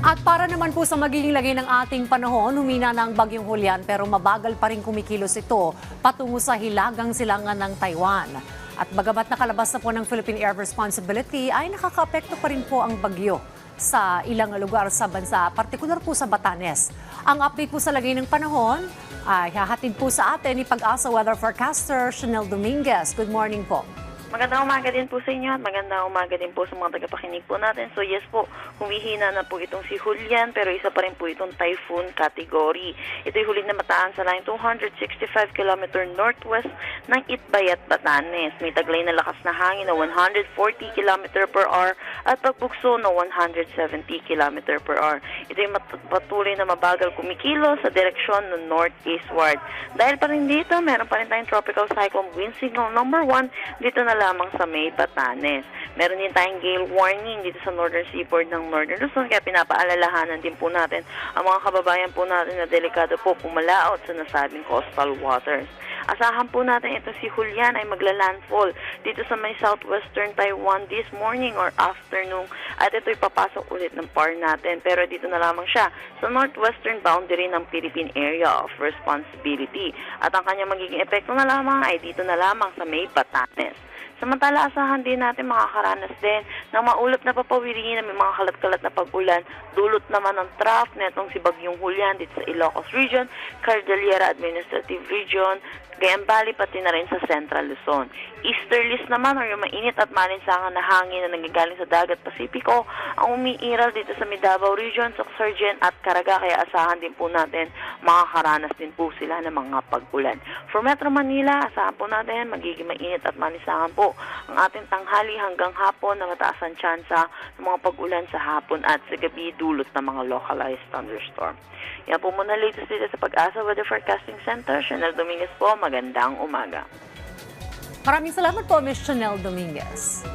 At para naman po sa magiging lagay ng ating panahon, humina na ang bagyong Julian pero mabagal pa rin kumikilos ito patungo sa hilagang silangan ng Taiwan. At bagamat nakalabas na po ng Philippine Air Responsibility ay nakakaapekto pa rin po ang bagyo sa ilang lugar sa bansa, partikular po sa Batanes. Ang update po sa lagay ng panahon ay hahatid po sa atin ni Pag-asa Weather Forecaster Chanel Dominguez. Good morning po. Magandang umaga din po sa inyo at magandang umaga din po sa mga tagapakinig po natin. So yes po, humihina na po itong si Julian pero isa pa rin po itong typhoon category. Ito'y huli na mataan sa line 265 km northwest ng Itbayat, Batanes. May taglay na lakas na hangin na 140 km per hour at pagbukso na 170 km per hour. Ito'y patuloy na mabagal kumikilo sa direksyon ng northeastward. Dahil pa rin dito, meron pa rin tayong tropical cyclone wind signal number 1 dito na lamang sa May, Batanes. Meron din tayong gale warning dito sa northern seaboard ng Northern Luzon kaya pinapaalalahanan din po natin ang mga kababayan po natin na delikado po pumalaot sa nasabing coastal waters. Asahan po natin ito si Julian ay magla-landfall dito sa may southwestern Taiwan this morning or afternoon at ito'y papasok ulit ng PAR natin pero dito na lamang siya sa northwestern boundary ng Philippine Area of Responsibility at ang kanyang magiging epekto na lamang ay dito na lamang sa May, Batanes. Samantala, asahan din natin makakaranas din ng maulap na papawirihin na may mga kalat-kalat na pag-ulan. Dulot naman ng trough netong si Bagyong Julian dito sa Ilocos Region, Cordillera Administrative Region, Cagayan Valley, pati na rin sa Central Luzon. Easterlies naman or yung mainit at malinsangan na hangin na nanggagaling sa dagat Pasipiko ang umiiral dito sa Mindabao Region, Sorsogon at Caraga kaya asahan din po natin makakaranas din po sila ng mga pag-ulan. For Metro Manila, asahan po natin magiging mainit at malinsangan po ang ating tanghali hanggang hapon na mataas ang tsansa ng mga pag-ulan sa hapon at sa gabi dulot ng mga localized thunderstorm. Yan po muna latest dito sa Pag-asa Weather Forecasting Center. Chanel Dominguez po, magandang umaga. Maraming salamat po, Ms. Chanel Dominguez.